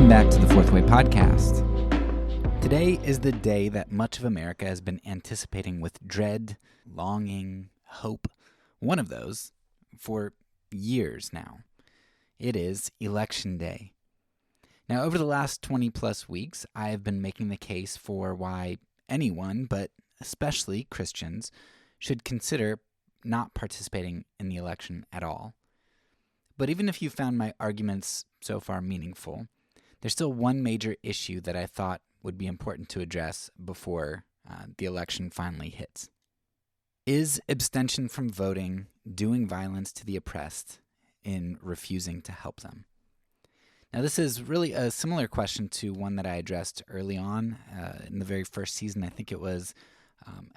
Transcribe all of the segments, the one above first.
Welcome back to the Fourth Way Podcast. Today is the day that much of America has been anticipating with dread, longing, hope, one of those, for years now. It is Election Day. Now, over the last 20 plus weeks, I have been making the case for why anyone, but especially Christians, should consider not participating in the election at all. But even if you found my arguments so far meaningful, there's still one major issue that I thought would be important to address before the election finally hits. Is abstention from voting doing violence to the oppressed in refusing to help them? Now, this is really a similar question to one that I addressed early on in the very first season. I think it was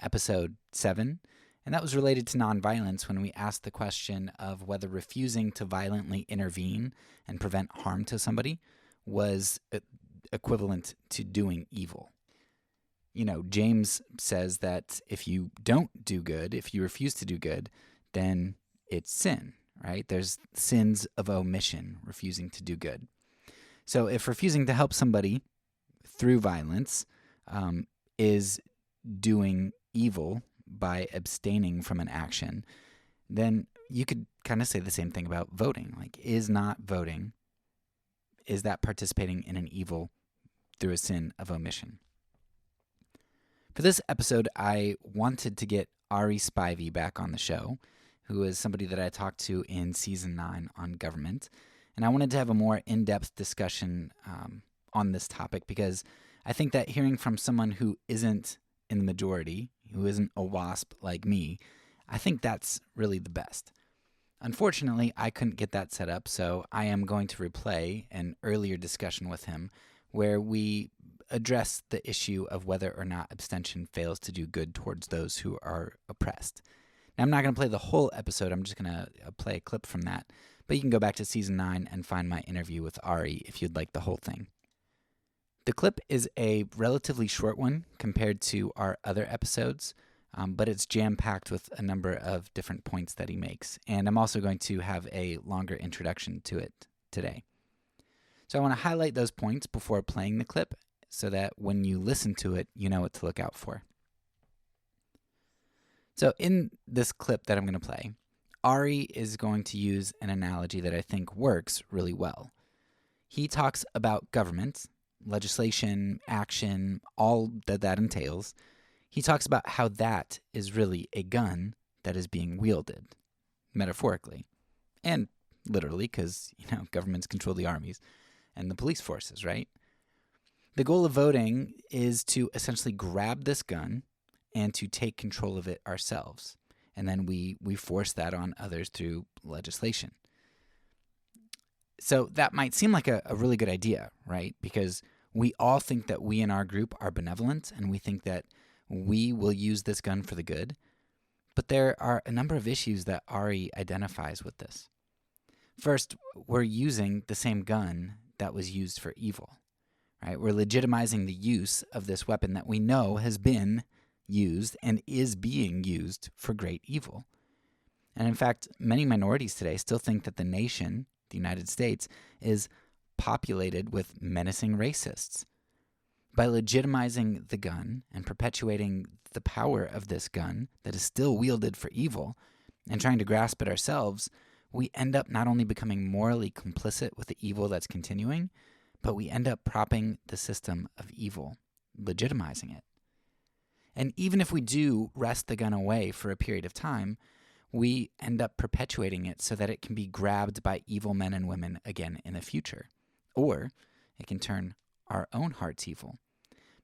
episode 7. And that was related to nonviolence when we asked the question of whether refusing to violently intervene and prevent harm to somebody was equivalent to doing evil. You know, James says that if you don't do good, if you refuse to do good, then it's sin, right? There's sins of omission, refusing to do good. So if refusing to help somebody through violence is doing evil by abstaining from an action, then you could kind of say the same thing about voting. Like, is not voting, is that participating in an evil through a sin of omission? For this episode, I wanted to get Aree Spivey back on the show, who is somebody that I talked to in Season 9 on government. And I wanted to have a more in-depth discussion on this topic because I think that hearing from someone who isn't in the majority, who isn't a WASP like me, I think that's really the best. Unfortunately, I couldn't get that set up, so I am going to replay an earlier discussion with him where we address the issue of whether or not abstention fails to do good towards those who are oppressed. Now, I'm not going to play the whole episode. I'm just going to play a clip from that. But you can go back to Season 9 and find my interview with Aree if you'd like the whole thing. The clip is a relatively short one compared to our other episodes, but it's jam-packed with a number of different points that he makes. And I'm also going to have a longer introduction to it today. So I want to highlight those points before playing the clip so that when you listen to it, you know what to look out for. So in this clip that I'm going to play, Aree is going to use an analogy that I think works really well. He talks about government, legislation, action, all that entails. He talks about how that is really a gun that is being wielded, metaphorically, and literally, because, governments control the armies and the police forces, right? The goal of voting is to essentially grab this gun and to take control of it ourselves. And then we force that on others through legislation. So that might seem like a really good idea, right? Because we all think that we in our group are benevolent and we think that we will use this gun for the good. But there are a number of issues that Aree identifies with this. First, we're using the same gun that was used for evil, right? We're legitimizing the use of this weapon that we know has been used and is being used for great evil. And in fact, many minorities today still think that the nation, the United States, is populated with menacing racists. By legitimizing the gun and perpetuating the power of this gun that is still wielded for evil and trying to grasp it ourselves, we end up not only becoming morally complicit with the evil that's continuing, but we end up propping the system of evil, legitimizing it. And even if we do wrest the gun away for a period of time, we end up perpetuating it so that it can be grabbed by evil men and women again in the future. Or it can turn our own hearts evil,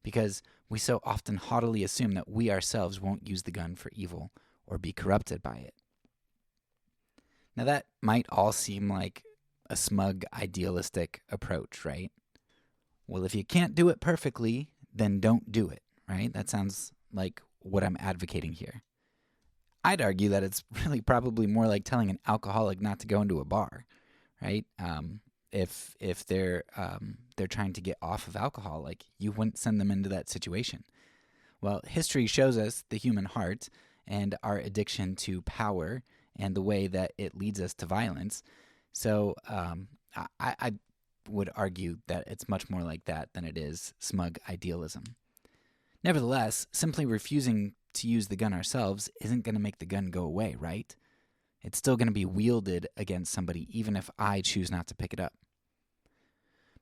because we so often haughtily assume that we ourselves won't use the gun for evil or be corrupted by it. Now that might all seem like a smug, idealistic approach, right? Well, if you can't do it perfectly, then don't do it, right? That sounds like what I'm advocating here. I'd argue that it's really probably more like telling an alcoholic not to go into a bar, right? If they're trying to get off of alcohol, like, you wouldn't send them into that situation. Well, history shows us the human heart and our addiction to power and the way that it leads us to violence. So I would argue that it's much more like that than it is smug idealism. Nevertheless, simply refusing to use the gun ourselves isn't going to make the gun go away, right? It's still going to be wielded against somebody even if I choose not to pick it up.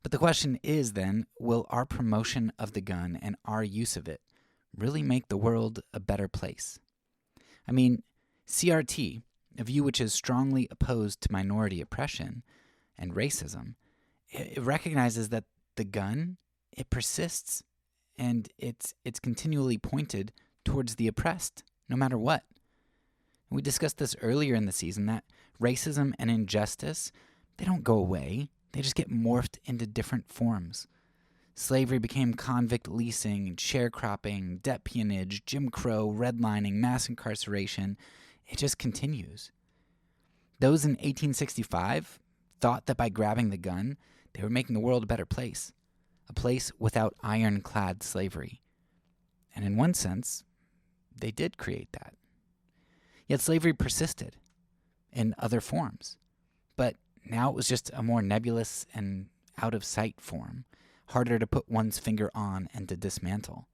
But the question is then, will our promotion of the gun and our use of it really make the world a better place? I mean, CRT, a view which is strongly opposed to minority oppression and racism, it recognizes that the gun, it persists, and it's continually pointed towards the oppressed, no matter what. We discussed this earlier in the season, that racism and injustice, they don't go away. They just get morphed into different forms. Slavery became convict leasing, sharecropping, debt peonage, Jim Crow, redlining, mass incarceration. It just continues. Those in 1865 thought that by grabbing the gun, they were making the world a better place, a place without ironclad slavery. And in one sense, they did create that. Yet slavery persisted in other forms. But now it was just a more nebulous and out-of-sight form, harder to put one's finger on and to dismantle.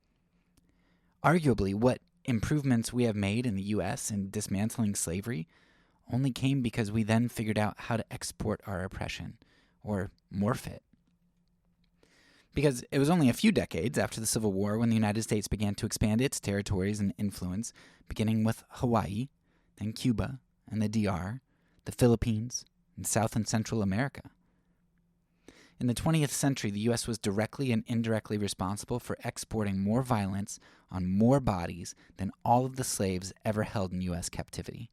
Arguably, what improvements we have made in the U.S. in dismantling slavery only came because we then figured out how to export our oppression, or morph it. Because it was only a few decades after the Civil War when the United States began to expand its territories and influence, beginning with Hawaii, then Cuba, and the DR, the Philippines, and South and Central America. In the 20th century, the U.S. was directly and indirectly responsible for exporting more violence on more bodies than all of the slaves ever held in U.S. captivity.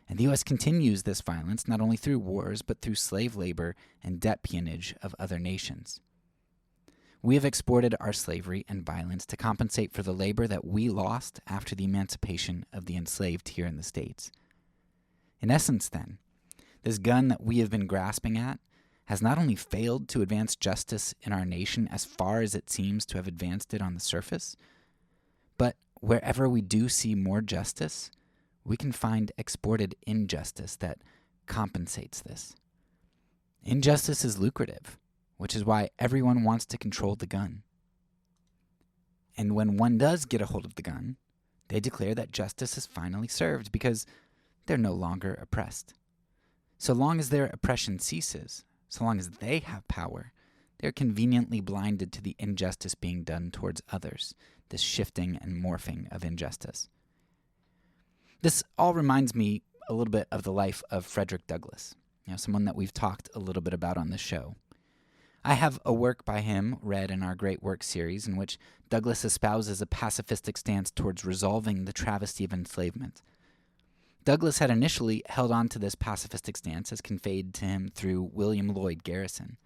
And the U.S. continues this violence not only through wars, but through slave labor and debt peonage of other nations. We have exported our slavery and violence to compensate for the labor that we lost after the emancipation of the enslaved here in the States. In essence, then, this gun that we have been grasping at has not only failed to advance justice in our nation as far as it seems to have advanced it on the surface, but wherever we do see more justice, we can find exported injustice that compensates this. Injustice is lucrative, which is why everyone wants to control the gun. And when one does get a hold of the gun, they declare that justice is finally served because they're no longer oppressed. So long as their oppression ceases, so long as they have power, they're conveniently blinded to the injustice being done towards others, this shifting and morphing of injustice. This all reminds me a little bit of the life of Frederick Douglass, someone that we've talked a little bit about on the show. I have a work by him read in our Great Work series in which Douglass espouses a pacifistic stance towards resolving the travesty of enslavement. Douglass had initially held on to this pacifistic stance as conveyed to him through William Lloyd Garrison.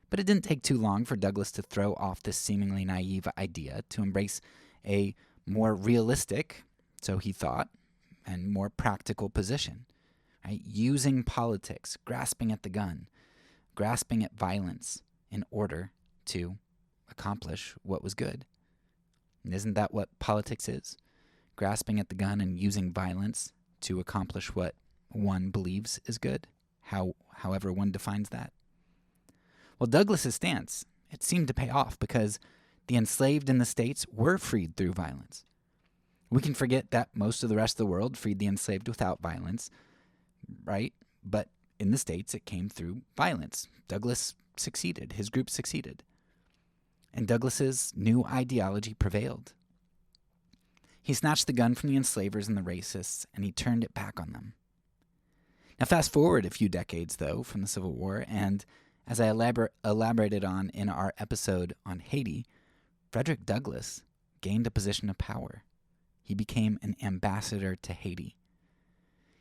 But it didn't take too long for Douglass to throw off this seemingly naive idea to embrace a more realistic, so he thought, and more practical position, right? Using politics, grasping at the gun, grasping at violence in order to accomplish what was good. And isn't that what politics is? Grasping at the gun and using violence to accomplish what one believes is good, however one defines that. Well, Douglass's stance, it seemed to pay off because the enslaved in the States were freed through violence. We can forget that most of the rest of the world freed the enslaved without violence, right? But in the States, it came through violence. Douglass succeeded. His group succeeded. And Douglass's new ideology prevailed. He snatched the gun from the enslavers and the racists, and he turned it back on them. Now, fast forward a few decades, though, from the Civil War, and as I elaborated on in our episode on Haiti, Frederick Douglass gained a position of power. He became an ambassador to Haiti.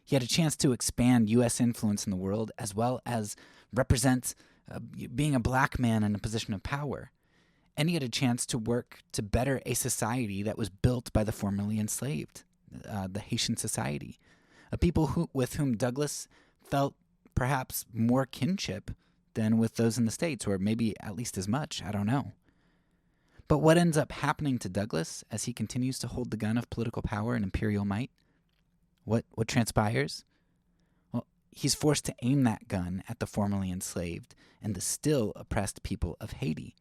He had a chance to expand U.S. influence in the world as well as represent being a black man in a position of power. And he had a chance to work to better a society that was built by the formerly enslaved, the Haitian society, a people with whom Douglass felt perhaps more kinship than with those in the States, or maybe at least as much, I don't know. But what ends up happening to Douglass as he continues to hold the gun of political power and imperial might? What transpires? Well, he's forced to aim that gun at the formerly enslaved and the still oppressed people of Haiti.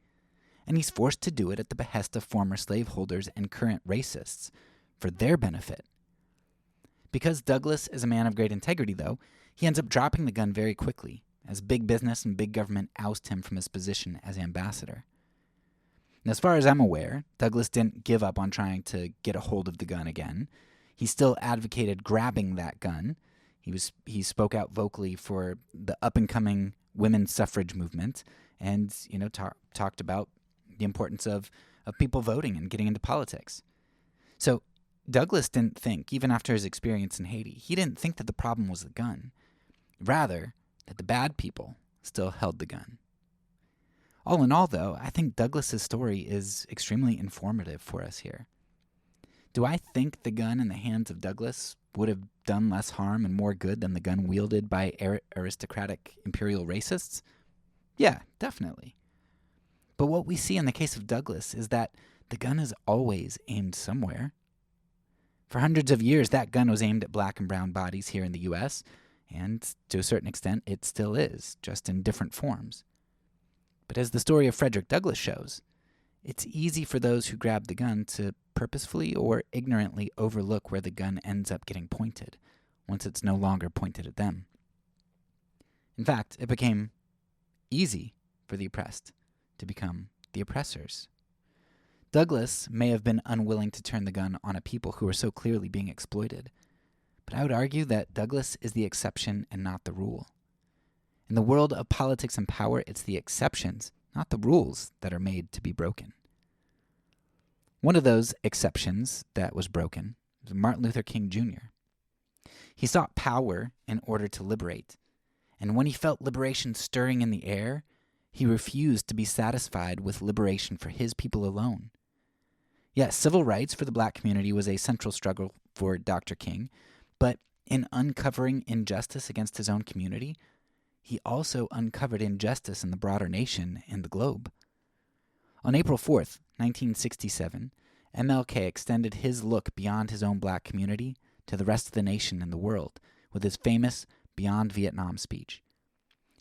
And he's forced to do it at the behest of former slaveholders and current racists for their benefit. Because Douglas is a man of great integrity, though, he ends up dropping the gun very quickly, as big business and big government oust him from his position as ambassador. And as far as I'm aware, Douglas didn't give up on trying to get a hold of the gun again. He still advocated grabbing that gun. He spoke out vocally for the up-and-coming women's suffrage movement, and talked about the importance of people voting and getting into politics. So Douglas didn't think, even after his experience in Haiti, he didn't think that the problem was the gun. Rather, that the bad people still held the gun. All in all, though, I think Douglas's story is extremely informative for us here. Do I think the gun in the hands of Douglas would have done less harm and more good than the gun wielded by aristocratic imperial racists? Yeah, definitely. But what we see in the case of Douglas is that the gun is always aimed somewhere. For hundreds of years, that gun was aimed at black and brown bodies here in the U.S., and to a certain extent, it still is, just in different forms. But as the story of Frederick Douglass shows, it's easy for those who grab the gun to purposefully or ignorantly overlook where the gun ends up getting pointed, once it's no longer pointed at them. In fact, it became easy for the oppressed to become the oppressors. Douglas may have been unwilling to turn the gun on a people who were so clearly being exploited, but I would argue that Douglas is the exception and not the rule. In the world of politics and power, it's the exceptions, not the rules, that are made to be broken. One of those exceptions that was broken was Martin Luther King Jr. He sought power in order to liberate, and when he felt liberation stirring in the air, he refused to be satisfied with liberation for his people alone. Yes, civil rights for the black community was a central struggle for Dr. King, but in uncovering injustice against his own community, he also uncovered injustice in the broader nation and the globe. On April 4th, 1967, MLK extended his look beyond his own black community to the rest of the nation and the world with his famous Beyond Vietnam speech,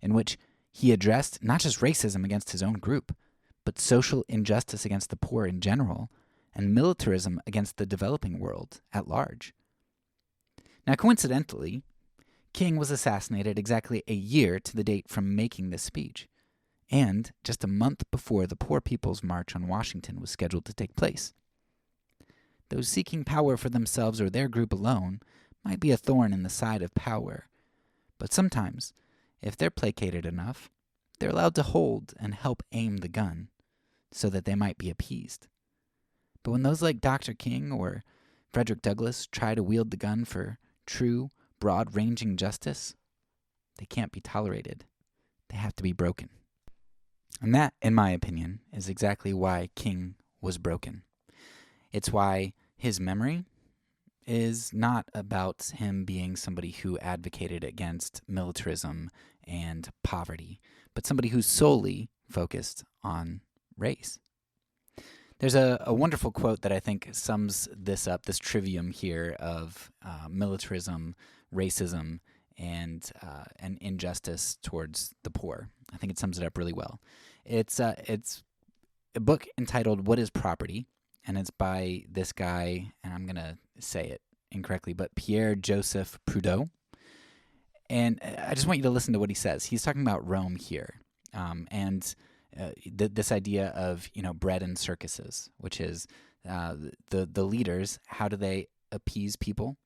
in which he addressed not just racism against his own group, but social injustice against the poor in general and militarism against the developing world at large. Now, coincidentally, King was assassinated exactly a year to the date from making this speech, and just a month before the Poor People's March on Washington was scheduled to take place. Those seeking power for themselves or their group alone might be a thorn in the side of power, but sometimes, if they're placated enough, they're allowed to hold and help aim the gun so that they might be appeased. But when those like Dr. King or Frederick Douglass try to wield the gun for true, broad-ranging justice, they can't be tolerated. They have to be broken. And that, in my opinion, is exactly why King was broken. It's why his memory is not about him being somebody who advocated against militarism and poverty, but somebody who's solely focused on race. There's a wonderful quote that I think sums this up, this trivium here of militarism, racism, and injustice towards the poor. I think it sums it up really well. It's a book entitled What is Property? And it's by this guy, and I'm going to say it incorrectly, but Pierre-Joseph Proudhon. And I just want you to listen to what he says. He's talking about Rome here, and this idea of bread and circuses, which is the leaders. How do they appease people?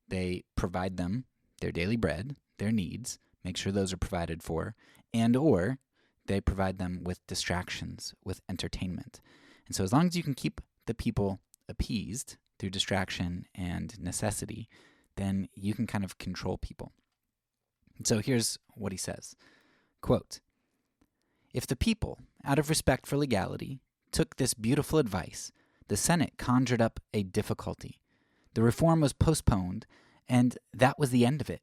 They provide them their daily bread, their needs, make sure those are provided for, and or they provide them with distractions, with entertainment. And so as long as you can keep the people appeased through distraction and necessity, then you can kind of control people. And so here's what he says, quote, "If the people, out of respect for legality, took this beautiful advice, the Senate conjured up a difficulty. The reform was postponed, and that was the end of it.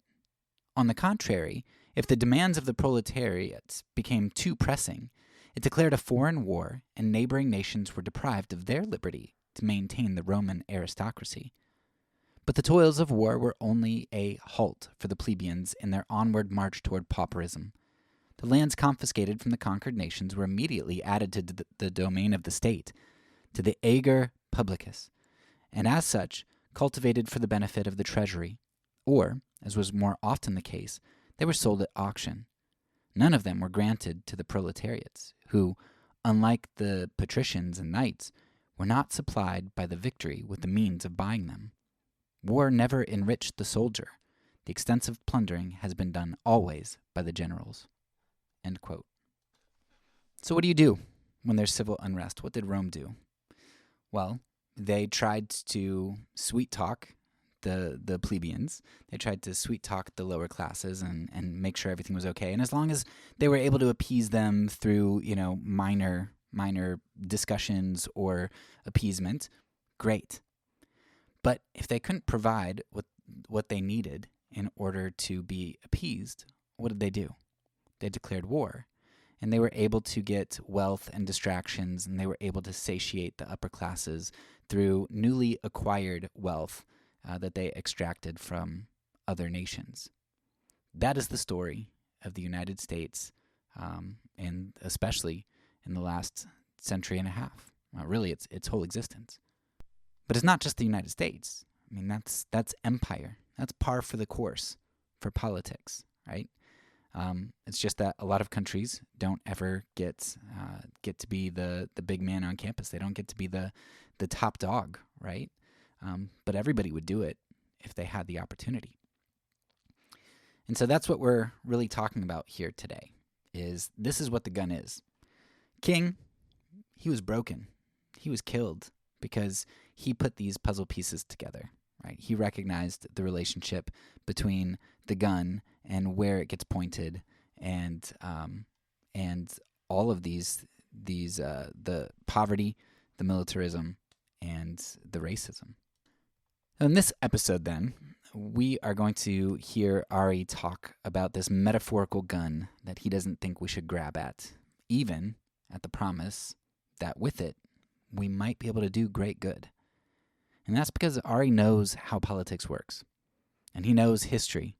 On the contrary, if the demands of the proletariat became too pressing, it declared a foreign war, and neighboring nations were deprived of their liberty to maintain the Roman aristocracy. But the toils of war were only a halt for the plebeians in their onward march toward pauperism. The lands confiscated from the conquered nations were immediately added to the domain of the state, to the ager publicus, and as such, cultivated for the benefit of the treasury, or, as was more often the case, they were sold at auction. None of them were granted to the proletariats, who, unlike the patricians and knights, were not supplied by the victory with the means of buying them. War never enriched the soldier. The extensive plundering has been done always by the generals. End quote. So what do you do when there's civil unrest? What did Rome do? Well, they tried to sweet talk the plebeians. They tried to sweet talk the lower classes and make sure everything was okay. And as long as they were able to appease them through, minor discussions or appeasement, great. But if they couldn't provide what they needed in order to be appeased, what did they do? They declared war. And they were able to get wealth and distractions, and they were able to satiate the upper classes through newly acquired wealth that they extracted from other nations. That is the story of the United States, and especially in the last century and a half. Really, its whole existence. But it's not just the United States. I mean, that's empire. That's par for the course for politics, right? It's just that a lot of countries don't ever get to be the big man on campus. They don't get to be the top dog, right? But everybody would do it if they had the opportunity. And so that's what we're really talking about here today. This is what the gun is. King, he was broken. He was killed because he put these puzzle pieces together, right? He recognized the relationship between the gun and where it gets pointed, and all of these the poverty, the militarism, and the racism. In this episode, then, we are going to hear Aree talk about this metaphorical gun that he doesn't think we should grab at, even at the promise that with it, we might be able to do great good. And that's because Aree knows how politics works. And he knows history,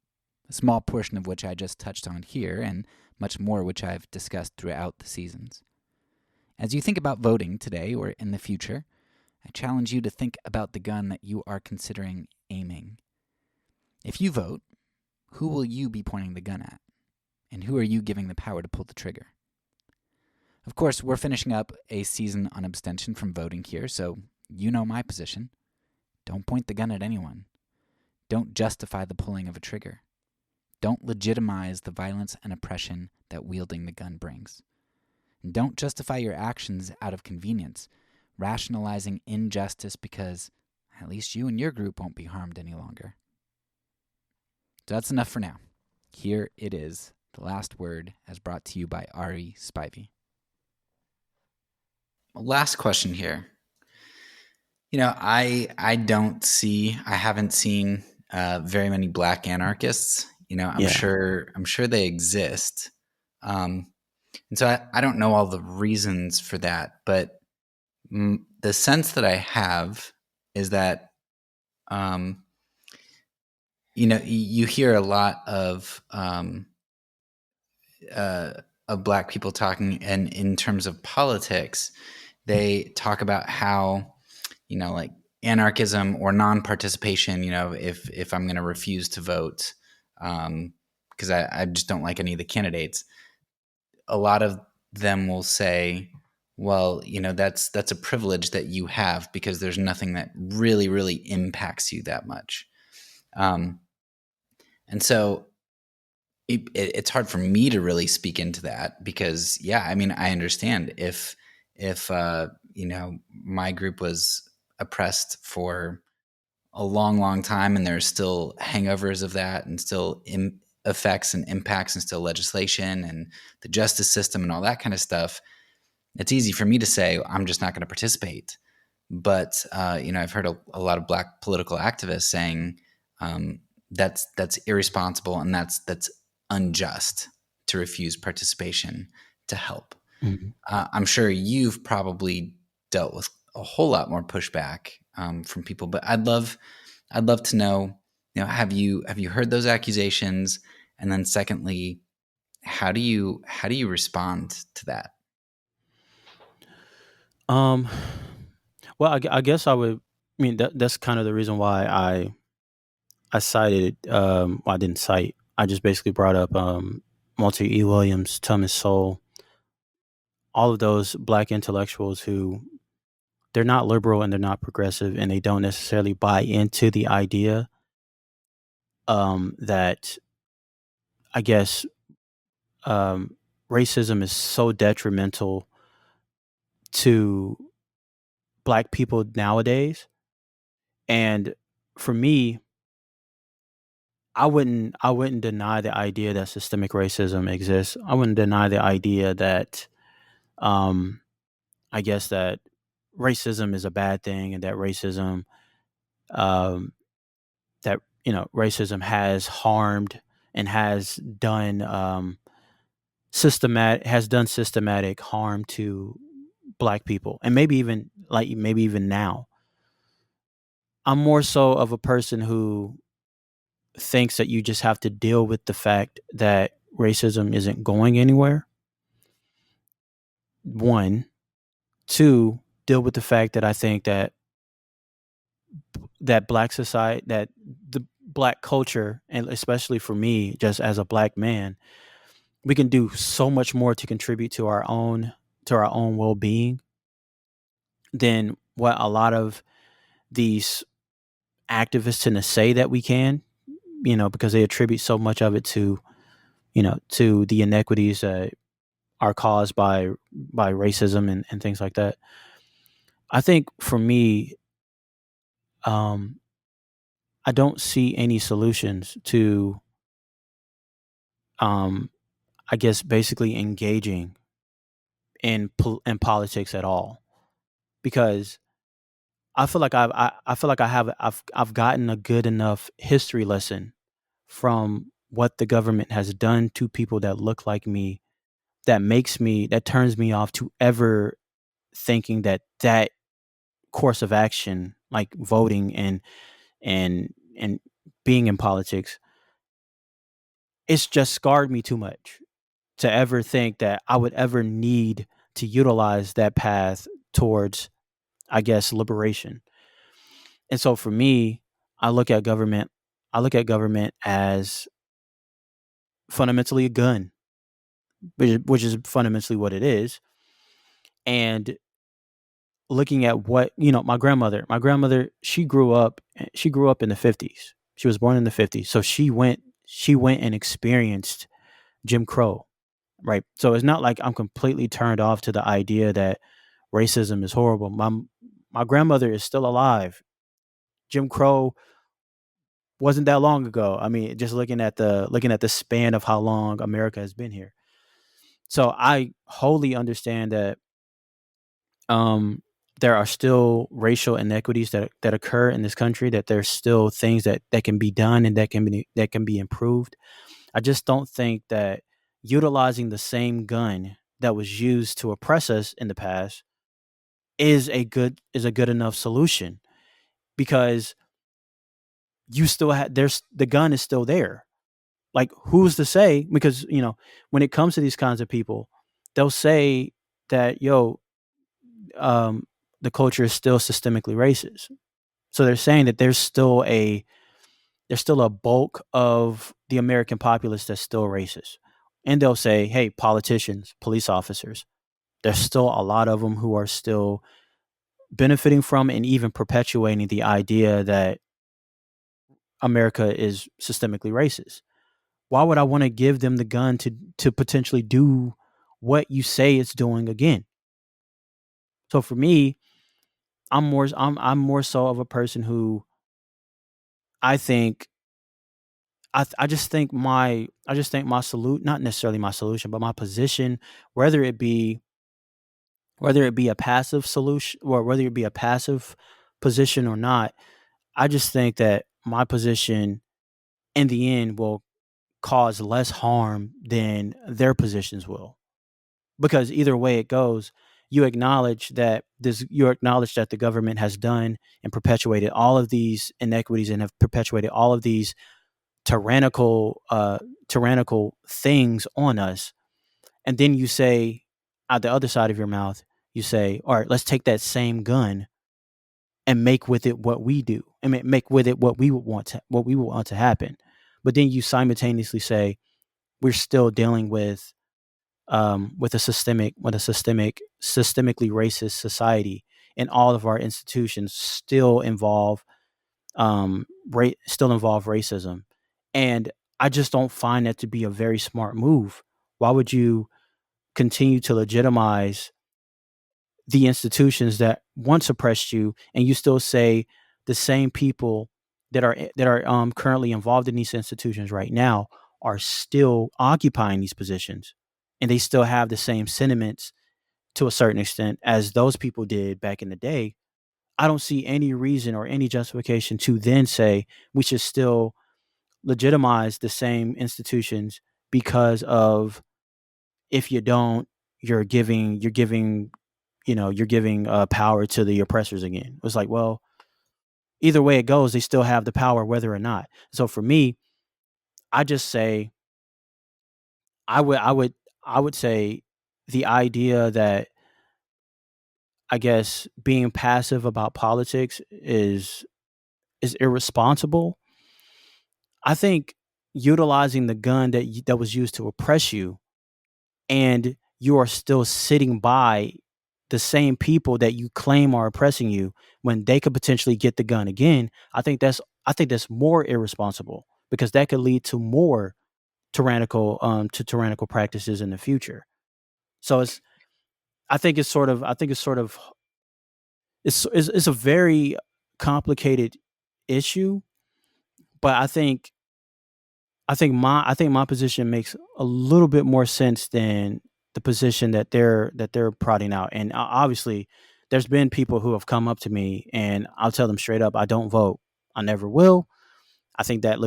a small portion of which I just touched on here, and much more which I've discussed throughout the seasons. As you think about voting today or in the future, I challenge you to think about the gun that you are considering aiming. If you vote, who will you be pointing the gun at? And who are you giving the power to pull the trigger? Of course, we're finishing up a season on abstention from voting here, so you know my position. Don't point the gun at anyone. Don't justify the pulling of a trigger. Don't legitimize the violence and oppression that wielding the gun brings. And don't justify your actions out of convenience, rationalizing injustice because at least you and your group won't be harmed any longer. So that's enough for now. Here it is, the last word as brought to you by Aree Spivey. Last question here. I haven't seen very many black anarchists. I'm sure they exist. And so I don't know all the reasons for that, but the sense that I have is that, you hear a lot of black people talking, and in terms of politics, they talk about how, like anarchism or non-participation, if I'm going to refuse to vote, because I just don't like any of the candidates, a lot of them will say, well, that's a privilege that you have because there's nothing that really, really impacts you that much. And so it's hard for me to really speak into that because, I understand if my group was oppressed for a long, long time and there's still hangovers of that and still effects and impacts and still legislation and the justice system and all that kind of stuff, it's easy for me to say, I'm just not going to participate. But, I've heard a lot of black political activists saying that's irresponsible and that's unjust to refuse participation to help. Mm-hmm. I'm sure you've probably dealt with a whole lot more pushback from people, but I'd love I'd love to know, have you heard those accusations? And then secondly, how do you respond to that? Um, well, I guess I would. I mean, that's kind of the reason why I cited. Well, I didn't cite. I just basically brought up Walter E. Williams, Thomas Sowell, all of those black intellectuals who they're not liberal and they're not progressive and they don't necessarily buy into the idea that I guess um, racism is so detrimental to black people nowadays. And for me, I wouldn't deny the idea that systemic racism exists. I wouldn't deny the idea that um, I guess that racism is a bad thing and that um, racism has harmed and has done systematic harm to black people and maybe even now. I'm more so of a person who thinks that you just have to deal with the fact that racism isn't going anywhere. One, two, deal with the fact that I think that black society, that the black culture, and especially for me, just as a black man, we can do so much more to contribute to our own well being than what a lot of these activists tend to say that we can. Because they attribute so much of it to the inequities that are caused by racism and things like that. I think for me, um, I don't see any solutions to, um, I guess, basically engaging in politics at all because I feel like I've gotten a good enough history lesson from what the government has done to people that look like me that turns me off to ever thinking that course of action like voting and being in politics, it's just scarred me too much to ever think that I would ever need to utilize that path towards, I guess, liberation. And so for me, I look at government I look at government as fundamentally a gun, which is fundamentally what it is. And looking at what, my grandmother, she grew up in the 50s. She was born in the 50s. So she went and experienced Jim Crow, right? So it's not like I'm completely turned off to the idea that racism is horrible. My grandmother is still alive. Jim Crow wasn't that long ago. I mean, just looking at the span of how long America has been here. So I wholly understand that um, there are still racial inequities that occur in this country. That there's still things that can be done and that can be improved. I just don't think that utilizing the same gun that was used to oppress us in the past is a good enough solution because you still have there's the gun is still there. Like who's to say? Because when it comes to these kinds of people, they'll say that um, the culture is still systemically racist. So they're saying that there's still a bulk of the American populace that's still racist. And they'll say, hey, politicians, police officers, there's still a lot of them who are still benefiting from and even perpetuating the idea that America is systemically racist. Why would I want to give them the gun to potentially do what you say it's doing again? So for me, I'm more so of a person who I think I just think my salute, not necessarily my solution, but my position, whether it be whether it be a passive solution or whether it be a passive position or not, I just think that my position in the end will cause less harm than their positions will. Because either way it goes, you acknowledge that the government has done and perpetuated all of these inequities and have perpetuated all of these tyrannical things on us. And then you say, out the other side of your mouth, you say, all right, let's take that same gun and make with it what we do. I mean, make with it what we would want to happen. But then you simultaneously say we're still dealing with a systemically racist society, and all of our institutions still involve racism. And I just don't find that to be a very smart move. Why would you continue to legitimize the institutions that once oppressed you, and you still say the same people that are currently involved in these institutions right now are still occupying these positions, and they still have the same sentiments to a certain extent as those people did back in the day? I don't see any reason or any justification to then say we should still legitimize the same institutions, because of, if you don't, you're giving power to the oppressors again. It's like, well, either way it goes, they still have the power whether or not. So for me, I just say I would say the idea that, I guess, being passive about politics is irresponsible. I think utilizing the gun that was used to oppress you, and you are still sitting by the same people that you claim are oppressing you when they could potentially get the gun again. I think that's more irresponsible, because that could lead to more tyrannical practices in the future. So it's a very complicated issue, but I think my position makes a little bit more sense than the position that they're prodding out. And obviously, there's been people who have come up to me, and I'll tell them straight up, I don't vote. I never will. I think that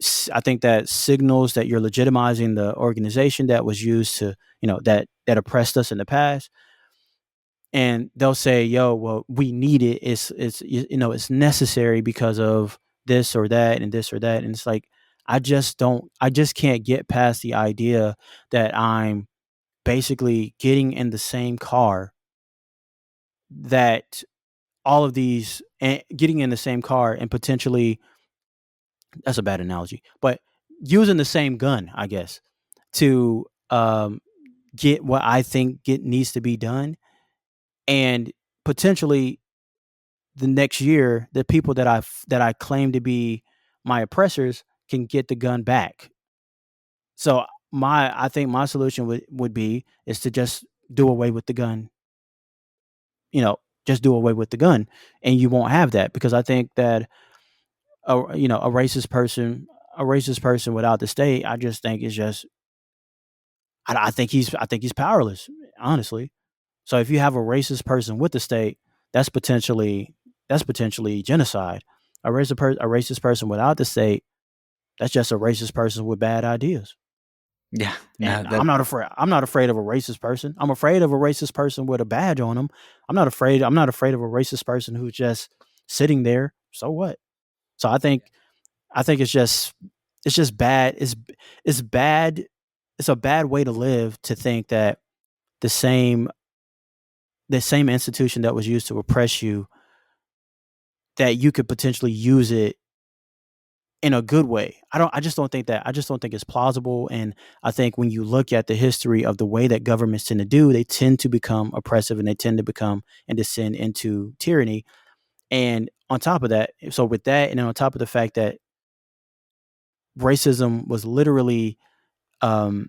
signals that you're legitimizing the organization that was used to, that oppressed us in the past. And they'll say, "Yo, well, we need it. It's necessary because of this or that and this or that." And it's like, I just can't get past the idea that I'm basically getting in the same car that all of these, and getting in the same car and potentially, that's a bad analogy, but using the same gun, I guess, to get what I think get needs to be done, and potentially the next year, the people that I claim to be my oppressors can get the gun back. So I think my solution would be is to just do away with the gun. You know, just do away with the gun, and you won't have that, because I think that a racist person without the state, I just think is just, I think he's powerless, honestly. So if you have a racist person with the state, that's potentially that's potentially genocide. A racist person without the state, that's just a racist person with bad ideas. Yeah, no, And I'm not afraid of a racist person. I'm afraid of a racist person with a badge on them. I'm not afraid of a racist person who's just sitting there. So what? So I think it's just bad. It's bad. It's a bad way to live, to think that the same the same institution that was used to oppress you, that you could potentially use it in a good way. I just don't think it's plausible. And I think when you look at the history of the way that governments tend to do, they tend to become oppressive, and they tend to become and descend into tyranny. And on top of that, so with that, and then on top of the fact that racism was literally um,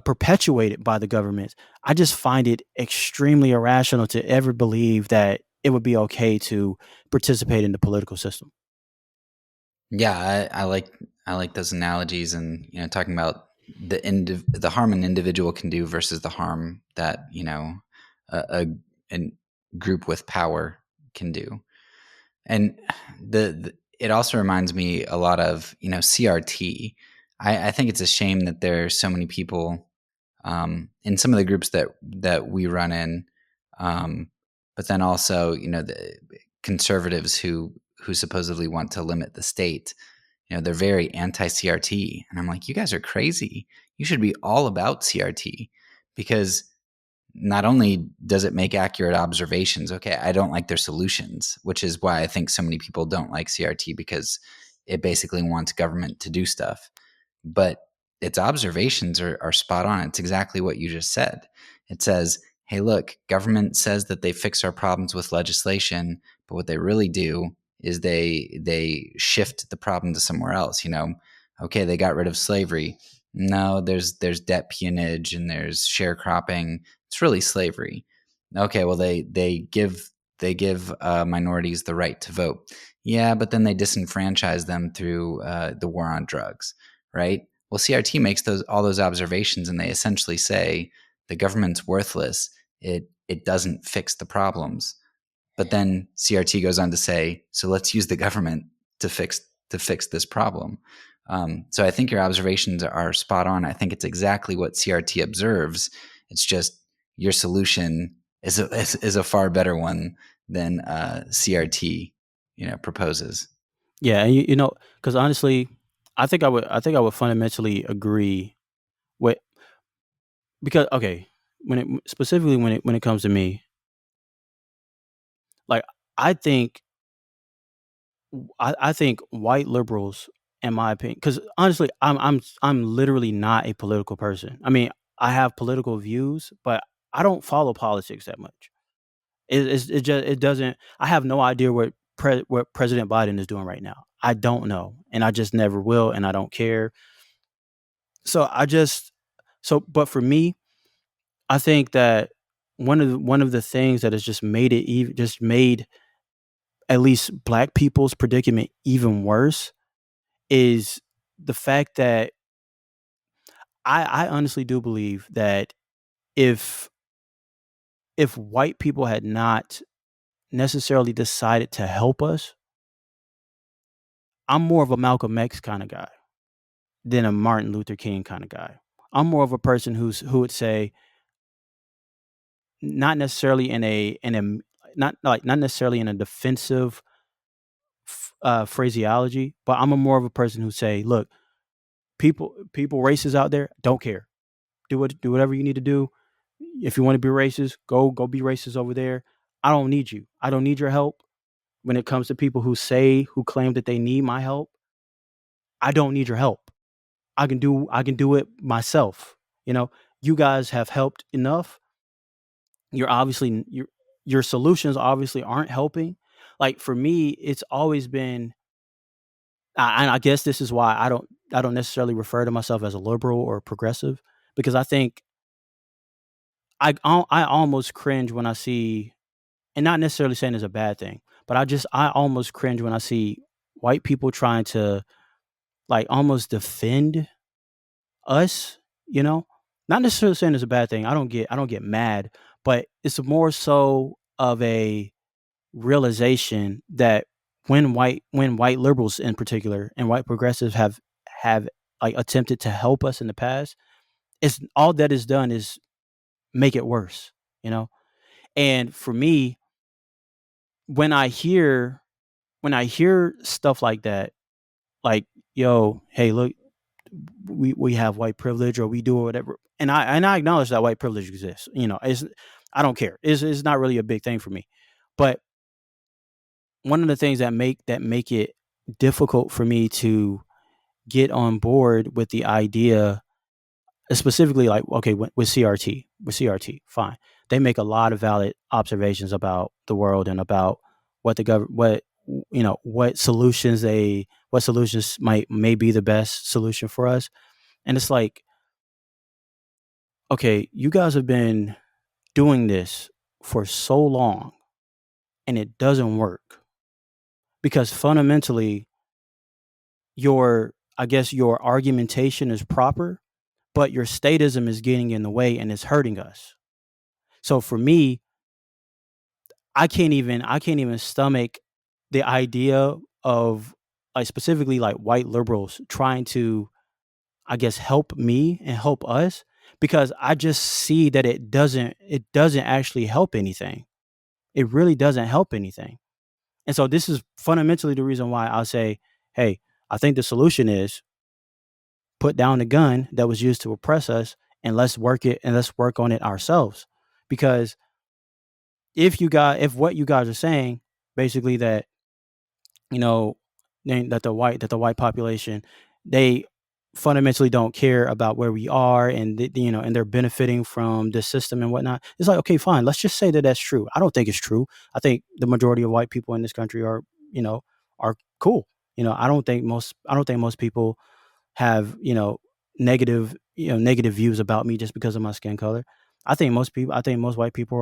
perpetuated by the government, I just find it extremely irrational to ever believe that it would be okay to participate in the political system. yeah, I like those analogies, and talking about the harm an individual can do versus the harm that a group with power can do. And it also reminds me a lot of CRT. I think it's a shame that there are so many people in some of the groups that we run in, but then also, the conservatives who supposedly want to limit the state. They're very anti-CRT, and I'm like, you guys are crazy. You should be all about CRT, because not only does it make accurate observations, okay, I don't like their solutions, which is why I think so many people don't like CRT, because it basically wants government to do stuff. But its observations are spot on. It's exactly what you just said. It says, hey, look, government says that they fix our problems with legislation, but what they really do is they shift the problem to somewhere else. Okay, they got rid of slavery. No, there's debt peonage and there's sharecropping. It's really slavery. Okay, well they give minorities the right to vote. Yeah, but then they disenfranchise them through the war on drugs, right? Well, CRT makes all those observations, and they essentially say the government's worthless. It doesn't fix the problems. But then CRT goes on to say, so let's use the government to fix this problem. So I think your observations are spot on. I think it's exactly what CRT observes. It's just your solution is a far better one than CRT proposes. Yeah, and because honestly, I think I would fundamentally agree with, because okay, when it comes to me, like I think I think white liberals, in my opinion, because honestly, I'm literally not a political person. I mean, I have political views, but I don't follow politics that much. It just it doesn't. I have no idea what President Biden is doing right now. I don't know, and I just never will, and I don't care. So but for me, I think that one of the things that has just made at least black people's predicament even worse is the fact that I honestly do believe that if white people had not necessarily decided to help us, I'm more of a Malcolm X kind of guy than a Martin Luther King kind of guy. I'm more of a person who would say, not necessarily not necessarily in a defensive phraseology, but I'm more of a person who say, look, people racists out there don't care. Do whatever you need to do. If you want to be racist, go be racist over there. I don't need you. I don't need your help. When it comes to people who claim that they need my help, I don't need your help. I can do it myself. You know, you guys have helped enough. You're obviously your solutions obviously aren't helping. Like for me, it's always been, and I guess this is why I don't necessarily refer to myself as a liberal or a progressive, because I think I almost cringe when I see, and not necessarily saying it's a bad thing, but I almost cringe when I see white people trying to like almost defend us, you know? Not necessarily saying it's a bad thing. I don't get mad, but it's more so of a realization that when white liberals in particular and white progressives have like attempted to help us in the past, it's all that is done is make it worse, you know? And for me, when I hear stuff like that, like, yo, hey, look, we have white privilege or we do whatever. And I acknowledge that white privilege exists. I don't care. It's not really a big thing for me. But one of the things that make it difficult for me to get on board with the idea, specifically like, okay, with CRT, fine. They make a lot of valid observations about the world and about what the government, what solutions may be the best solution for us. And it's like, okay, you guys have been doing this for so long and it doesn't work because fundamentally I guess your argumentation is proper, but your statism is getting in the way and it's hurting us. So for me, I can't even stomach the idea of, like, specifically like white liberals trying to, I guess, help me and help us, because I just see that it doesn't actually help anything. It really doesn't help anything. And so this is fundamentally the reason why I'll say, hey, I think the solution is put down the gun that was used to oppress us, and let's work on it ourselves. Because if what you guys are saying, basically that, you know, that the white population, they fundamentally don't care about where we are, and and they're benefiting from this system and whatnot. It's like, okay, fine, let's just say that that's true. I don't think it's true. I think the majority of white people in this country are cool. I don't think most people have negative views about me just because of my skin color. I think most white people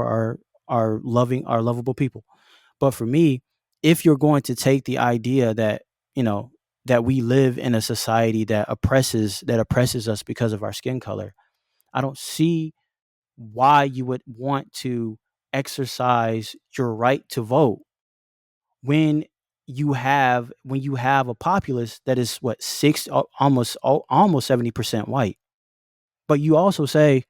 are lovable people. But for me, if you're going to take the idea that, you know, that we live in a society that oppresses us because of our skin color, I don't see why you would want to exercise your right to vote when you have a populace that is what, almost 70% white. But you also say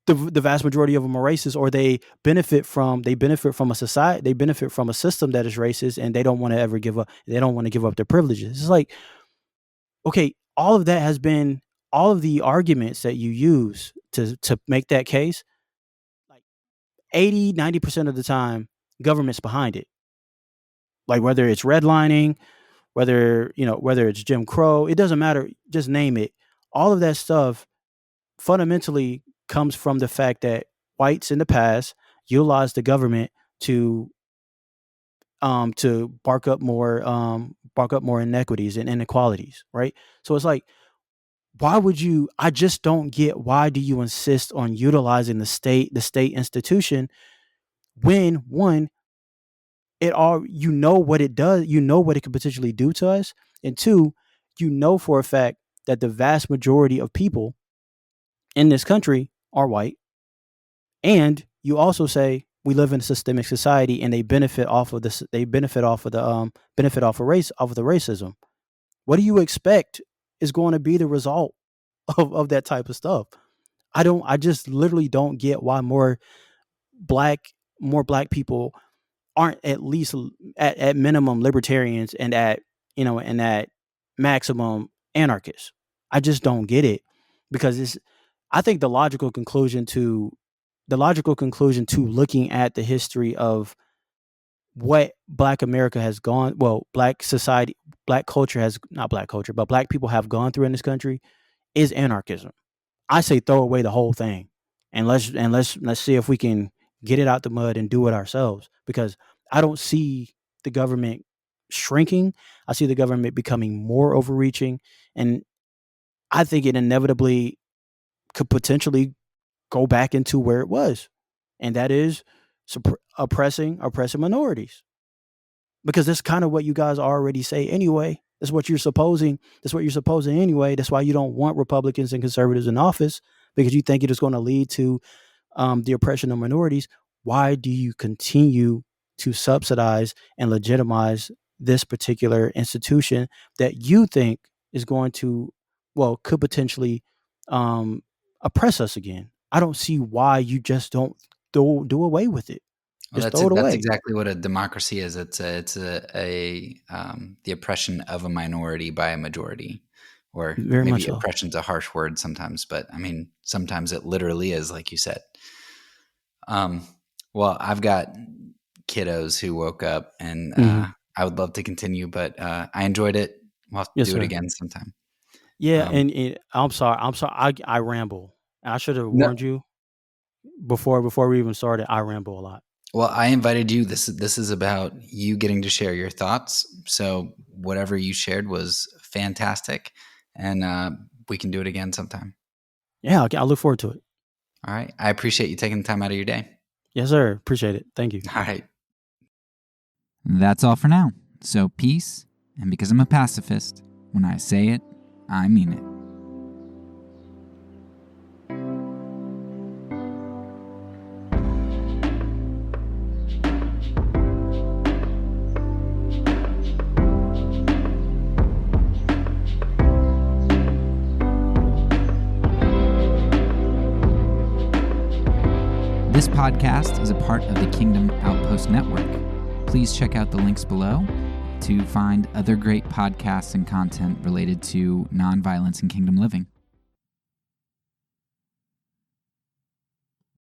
the vast majority of them are racist, or they benefit from a society, they benefit from a system that is racist, and they don't want to give up their privileges. It's like, okay, all of the arguments that you use to make that case, like 80-90% of the time, government's behind it. Like, whether it's redlining, whether it's Jim Crow, it doesn't matter, just name it. All of that stuff fundamentally comes from the fact that whites in the past utilized the government to bark up more inequities and inequalities, right? So it's like, I just don't get, why do you insist on utilizing the state institution, when, one, what it does, what it could potentially do to us, and two, for a fact that the vast majority of people in this country are white, and you also say we live in a systemic society, and they benefit off of this. They benefit off of the racism. What do you expect is going to be the result of that type of stuff? I just literally don't get why black more black people aren't at least, at minimum, libertarians, and at maximum anarchists. I just don't get it, because I think the logical conclusion to looking at the history of what Black America has gone, well, Black society, Black culture has, not Black culture, but Black people have gone through in this country, is anarchism. I say throw away the whole thing, and let's see if we can get it out the mud and do it ourselves. Because I don't see the government shrinking. I see the government becoming more overreaching, and I think it inevitably could potentially go back into where it was, and that is oppressing minorities. Because that's kind of what you guys already say anyway. That's what you're supposing. That's what you're supposing anyway. That's why you don't want Republicans and conservatives in office, because you think it is going to lead to the oppression of minorities. Why do you continue to subsidize and legitimize this particular institution that you think is going to, well, could potentially um, oppress us again? I don't see why you just don't do away with it. Well, Just throw it that's away. exactly what a democracy is. It's the oppression of a minority by a majority, or Very much maybe so. oppression's a harsh word sometimes, but I mean sometimes it literally is, like you said. Um, well, I've got kiddos who woke up, and hmm I would love to continue, but I enjoyed it. We'll have to Yes, do it sir. again sometime. Yeah, Um, and I'm sorry. I'm sorry. I ramble. I should have no, warned you before we even started. I ramble a lot. well, I invited you. This is about you getting to share your thoughts. So whatever you shared was fantastic, and we can do it again sometime. Yeah, I look forward to it. All right. I appreciate you taking the time out of your day. Yes, sir. Appreciate it. Thank you. All right. That's all for now. So peace, and because I'm a pacifist, when I say it, I mean it. This podcast is a part of the Kingdom Outpost Network. Please check out the links below to find other great podcasts and content related to nonviolence and kingdom living.